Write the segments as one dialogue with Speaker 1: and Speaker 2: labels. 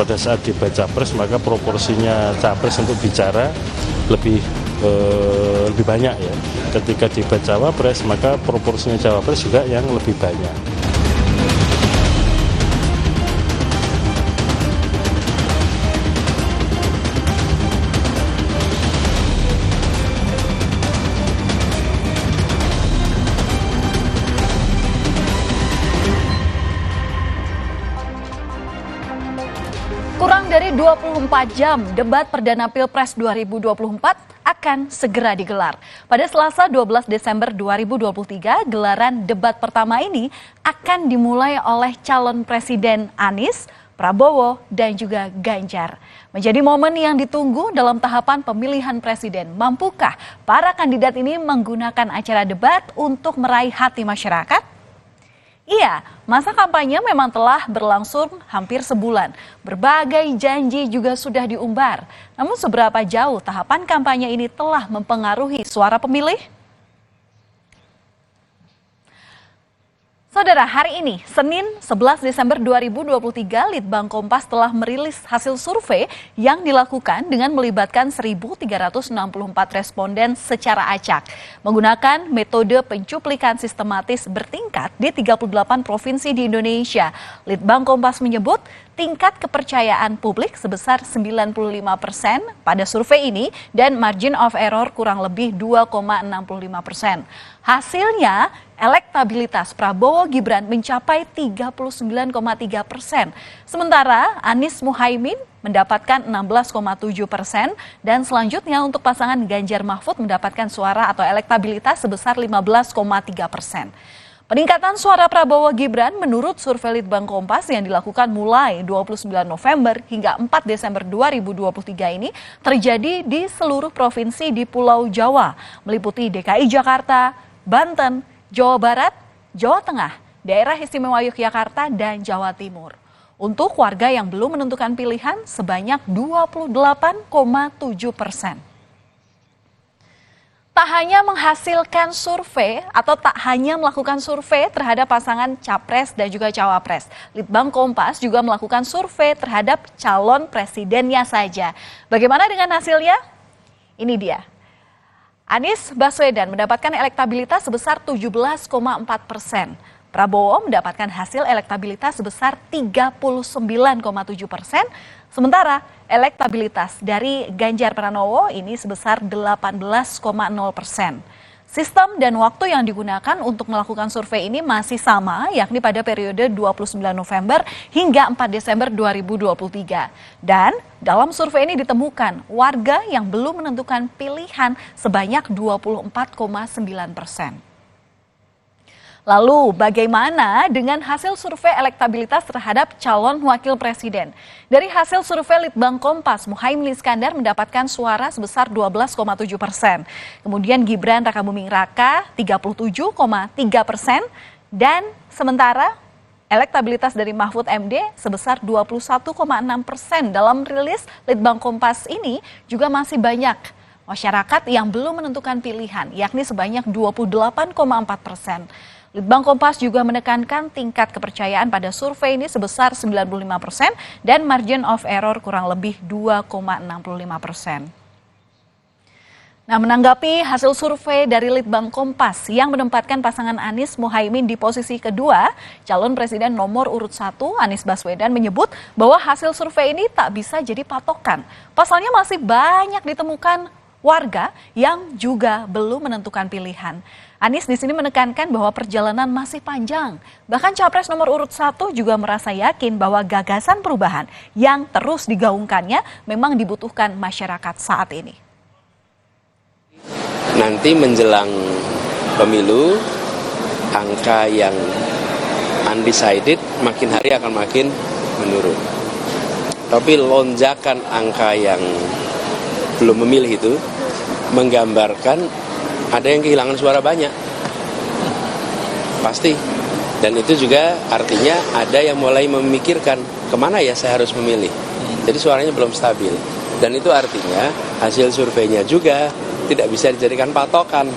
Speaker 1: pada saat debat capres maka proporsinya capres untuk bicara lebih banyak ya. Ketika debat cawapres maka proporsinya cawapres juga yang lebih banyak.
Speaker 2: Kurang dari 24 jam, debat perdana Pilpres 2024 akan segera digelar. Pada Selasa 12 Desember 2023, gelaran debat pertama ini akan dimulai oleh calon Presiden Anies, Prabowo, dan juga Ganjar. Menjadi momen yang ditunggu dalam tahapan pemilihan presiden. Mampukah para kandidat ini menggunakan acara debat untuk meraih hati masyarakat? Iya, masa kampanye memang telah berlangsung hampir sebulan. Berbagai janji juga sudah diumbar. Namun seberapa jauh tahapan kampanye ini telah mempengaruhi suara pemilih? Saudara, hari ini, Senin 11 Desember 2023, Litbang Kompas telah merilis hasil survei yang dilakukan dengan melibatkan 1.364 responden secara acak. Menggunakan metode pencuplikan sistematis bertingkat di 38 provinsi di Indonesia. Litbang Kompas menyebut tingkat kepercayaan publik sebesar 95% pada survei ini dan margin of error kurang lebih 2,65%. Hasilnya, elektabilitas Prabowo Gibran mencapai 39,3%. Sementara Anies Muhaimin mendapatkan 16,7% dan selanjutnya untuk pasangan Ganjar Mahfud mendapatkan suara atau elektabilitas sebesar 15,3%. Peningkatan suara Prabowo Gibran menurut survei Litbang Kompas yang dilakukan mulai 29 November hingga 4 Desember 2023 ini terjadi di seluruh provinsi di Pulau Jawa, meliputi DKI Jakarta, Banten, Jawa Barat, Jawa Tengah, Daerah Istimewa Yogyakarta, dan Jawa Timur. Untuk warga yang belum menentukan pilihan sebanyak 28,7%. Tak hanya menghasilkan survei atau tak hanya melakukan survei terhadap pasangan capres dan juga cawapres. Litbang Kompas juga melakukan survei terhadap calon presidennya saja. Bagaimana dengan hasilnya? Ini dia. Anies Baswedan mendapatkan elektabilitas sebesar 17,4%. Prabowo mendapatkan hasil elektabilitas sebesar 39,7%. Sementara elektabilitas dari Ganjar Pranowo ini sebesar 18,0%. Sistem dan waktu yang digunakan untuk melakukan survei ini masih sama, yakni pada periode 29 November hingga 4 Desember 2023. Dan dalam survei ini ditemukan warga yang belum menentukan pilihan sebanyak 24,9%. Lalu bagaimana dengan hasil survei elektabilitas terhadap calon wakil presiden? Dari hasil survei Litbang Kompas, Muhaimin Iskandar mendapatkan suara sebesar 12,7%. Kemudian Gibran Rakabuming Raka 37,3%. Dan sementara elektabilitas dari Mahfud MD sebesar 21,6%. Dalam rilis Litbang Kompas ini juga masih banyak masyarakat yang belum menentukan pilihan, yakni sebanyak 28,4%. Litbang Kompas juga menekankan tingkat kepercayaan pada survei ini sebesar 95% dan margin of error kurang lebih 2,65%. Nah, menanggapi hasil survei dari Litbang Kompas yang menempatkan pasangan Anies Muhaimin di posisi kedua, calon presiden nomor urut 1 Anies Baswedan menyebut bahwa hasil survei ini tak bisa jadi patokan. Pasalnya masih banyak ditemukan warga yang juga belum menentukan pilihan. Anies di sini menekankan bahwa perjalanan masih panjang. Bahkan capres nomor urut 1 juga merasa yakin bahwa gagasan perubahan yang terus digaungkannya memang dibutuhkan masyarakat saat ini.
Speaker 3: Nanti menjelang pemilu, angka yang undecided makin hari akan makin menurun. Tapi lonjakan angka yang belum memilih itu menggambarkan ada yang kehilangan suara banyak. Pasti. Dan itu juga artinya ada yang mulai memikirkan kemana ya saya harus memilih. Jadi suaranya belum stabil. Dan itu artinya hasil surveinya juga tidak bisa dijadikan patokan.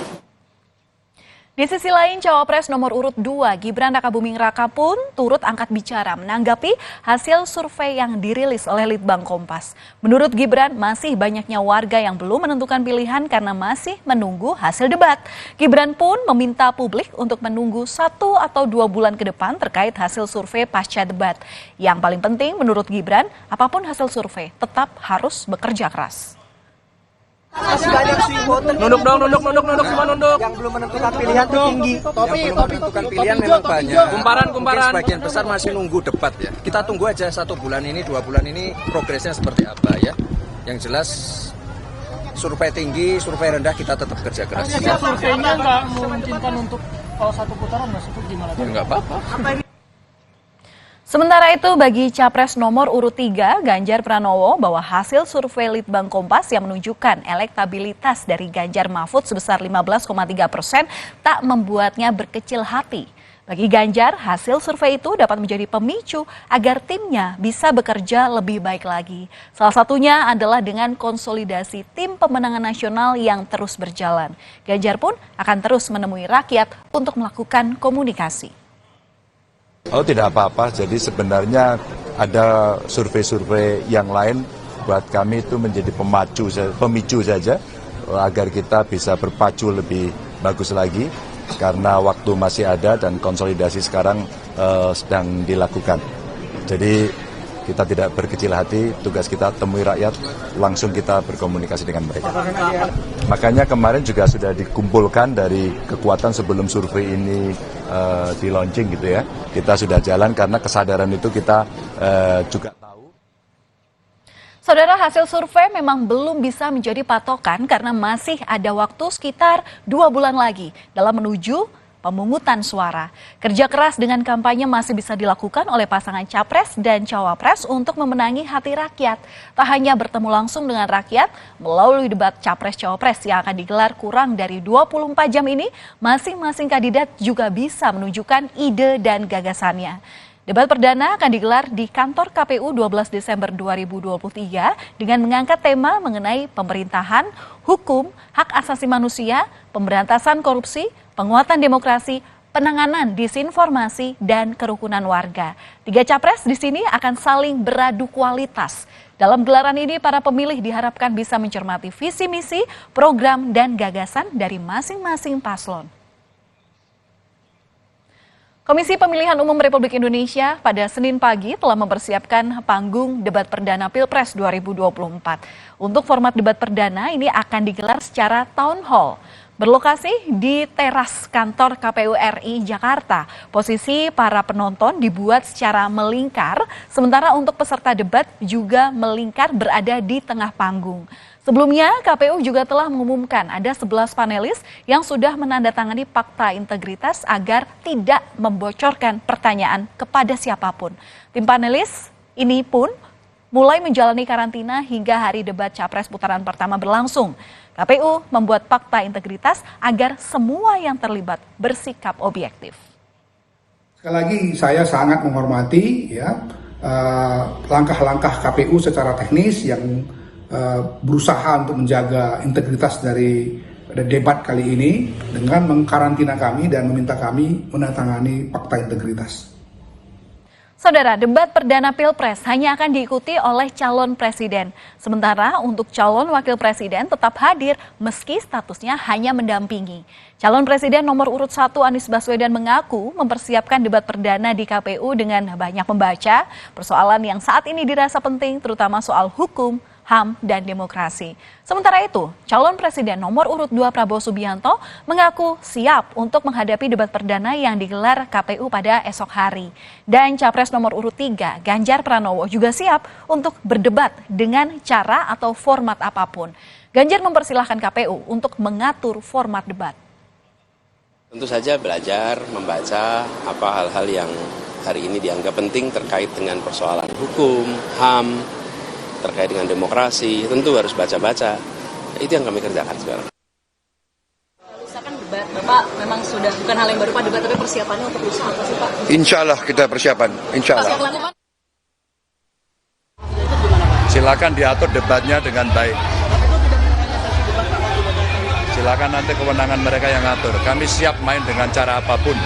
Speaker 2: Di sisi lain, Cawapres nomor urut 2 Gibran Rakabuming Raka pun turut angkat bicara menanggapi hasil survei yang dirilis oleh Litbang Kompas. Menurut Gibran, masih banyaknya warga yang belum menentukan pilihan karena masih menunggu hasil debat. Gibran pun meminta publik untuk menunggu 1 atau 2 bulan ke depan terkait hasil survei pasca debat. Yang paling penting menurut Gibran, apapun hasil survei tetap harus bekerja keras.
Speaker 4: Masih banyak swing voter.
Speaker 5: Nunduk semua nunduk.
Speaker 4: Yang belum menentukan pilihan itu tinggi.
Speaker 5: Yang belum menentukan pilihan memang banyak. Kumparan.
Speaker 6: Mungkin sebagian besar masih nunggu debat ya. Kita tunggu aja 1 bulan ini, 2 bulan ini progresnya seperti apa ya. Yang jelas survei tinggi, survei rendah kita tetap kerja keras.
Speaker 5: Surveinya nggak memungkinkan untuk kalau 1 putaran Mas, itu gimana?
Speaker 6: Nggak apa-apa.
Speaker 2: Sementara itu bagi Capres nomor urut 3 Ganjar Pranowo bahwa hasil survei Litbang Kompas yang menunjukkan elektabilitas dari Ganjar Mahfud sebesar 15,3% tak membuatnya berkecil hati. Bagi Ganjar, hasil survei itu dapat menjadi pemicu agar timnya bisa bekerja lebih baik lagi. Salah satunya adalah dengan konsolidasi tim pemenangan nasional yang terus berjalan. Ganjar pun akan terus menemui rakyat untuk melakukan komunikasi.
Speaker 7: Oh, tidak apa-apa, jadi sebenarnya ada survei-survei yang lain buat kami itu menjadi pemicu saja agar kita bisa berpacu lebih bagus lagi karena waktu masih ada dan konsolidasi sekarang sedang dilakukan. Jadi kita tidak berkecil hati, tugas kita temui rakyat, langsung kita berkomunikasi dengan mereka. Makanya kemarin juga sudah dikumpulkan dari kekuatan sebelum survei ini di launching gitu ya. Kita sudah jalan karena kesadaran itu kita juga tahu.
Speaker 2: Saudara, hasil survei memang belum bisa menjadi patokan karena masih ada waktu sekitar 2 bulan lagi dalam menuju pemungutan suara. Kerja keras dengan kampanye masih bisa dilakukan oleh pasangan Capres dan Cawapres untuk memenangi hati rakyat. Tak hanya bertemu langsung dengan rakyat, melalui debat Capres-Cawapres yang akan digelar kurang dari 24 jam ini, masing-masing kandidat juga bisa menunjukkan ide dan gagasannya. Debat perdana akan digelar di kantor KPU 12 Desember 2023 dengan mengangkat tema mengenai pemerintahan, hukum, hak asasi manusia, pemberantasan korupsi, penguatan demokrasi, penanganan disinformasi, dan kerukunan warga. 3 capres di sini akan saling beradu kualitas. Dalam gelaran ini, para pemilih diharapkan bisa mencermati visi misi, program, dan gagasan dari masing-masing paslon. Komisi Pemilihan Umum Republik Indonesia pada Senin pagi telah mempersiapkan panggung debat perdana Pilpres 2024. Untuk format debat perdana ini akan digelar secara town hall. Berlokasi di teras kantor KPU RI Jakarta, posisi para penonton dibuat secara melingkar, sementara untuk peserta debat juga melingkar berada di tengah panggung. Sebelumnya, KPU juga telah mengumumkan ada 11 panelis yang sudah menandatangani fakta integritas agar tidak membocorkan pertanyaan kepada siapapun. Tim panelis ini pun mulai menjalani karantina hingga hari debat Capres putaran pertama berlangsung. KPU membuat fakta integritas agar semua yang terlibat bersikap objektif.
Speaker 8: Sekali lagi saya sangat menghormati ya langkah-langkah KPU secara teknis yang berusaha untuk menjaga integritas dari debat kali ini dengan mengkarantina kami dan meminta kami menandatangani fakta integritas.
Speaker 2: Saudara, debat perdana Pilpres hanya akan diikuti oleh calon presiden. Sementara untuk calon wakil presiden tetap hadir meski statusnya hanya mendampingi. Calon presiden nomor urut 1 Anies Baswedan mengaku mempersiapkan debat perdana di KPU dengan banyak membaca persoalan yang saat ini dirasa penting, terutama soal hukum, HAM, dan demokrasi. Sementara itu, calon presiden nomor urut 2 Prabowo Subianto mengaku siap untuk menghadapi debat perdana yang digelar KPU pada esok hari. Dan capres nomor urut 3 Ganjar Pranowo juga siap untuk berdebat dengan cara atau format apapun. Ganjar mempersilahkan KPU untuk mengatur format debat.
Speaker 3: Tentu saja belajar, membaca apa hal-hal yang hari ini dianggap penting terkait dengan persoalan hukum, HAM, terkait dengan demokrasi, tentu harus baca-baca. Itu yang kami kerjakan sekarang.
Speaker 9: Misalkan debat, Bapak memang sudah bukan hal yang baru Pak debat, tapi persiapannya untuk lusa apa sih Pak?
Speaker 6: Insya Allah kita persiapan, insya Allah. Silakan diatur debatnya dengan baik.
Speaker 7: silakan nanti kewenangan mereka yang ngatur. Kami siap main dengan cara apapun.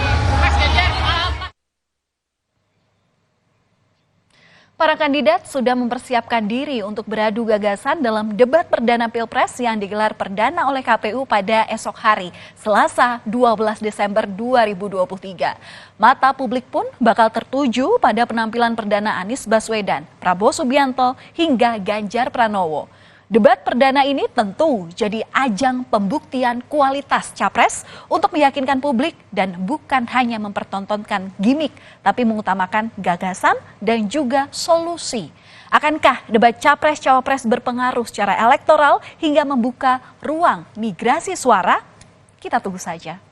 Speaker 2: Para kandidat sudah mempersiapkan diri untuk beradu gagasan dalam debat perdana Pilpres yang digelar perdana oleh KPU pada esok hari, Selasa 12 Desember 2023. Mata publik pun bakal tertuju pada penampilan perdana Anies Baswedan, Prabowo Subianto, hingga Ganjar Pranowo. Debat perdana ini tentu jadi ajang pembuktian kualitas capres untuk meyakinkan publik dan bukan hanya mempertontonkan gimmick, tapi mengutamakan gagasan dan juga solusi. Akankah debat capres-cawapres berpengaruh secara elektoral hingga membuka ruang migrasi suara? Kita tunggu saja.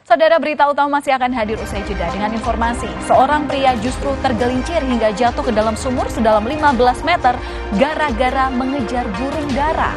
Speaker 2: Saudara, berita utama masih akan hadir usai jeda dengan informasi seorang pria justru tergelincir hingga jatuh ke dalam sumur sedalam 15 meter gara-gara mengejar burung dara.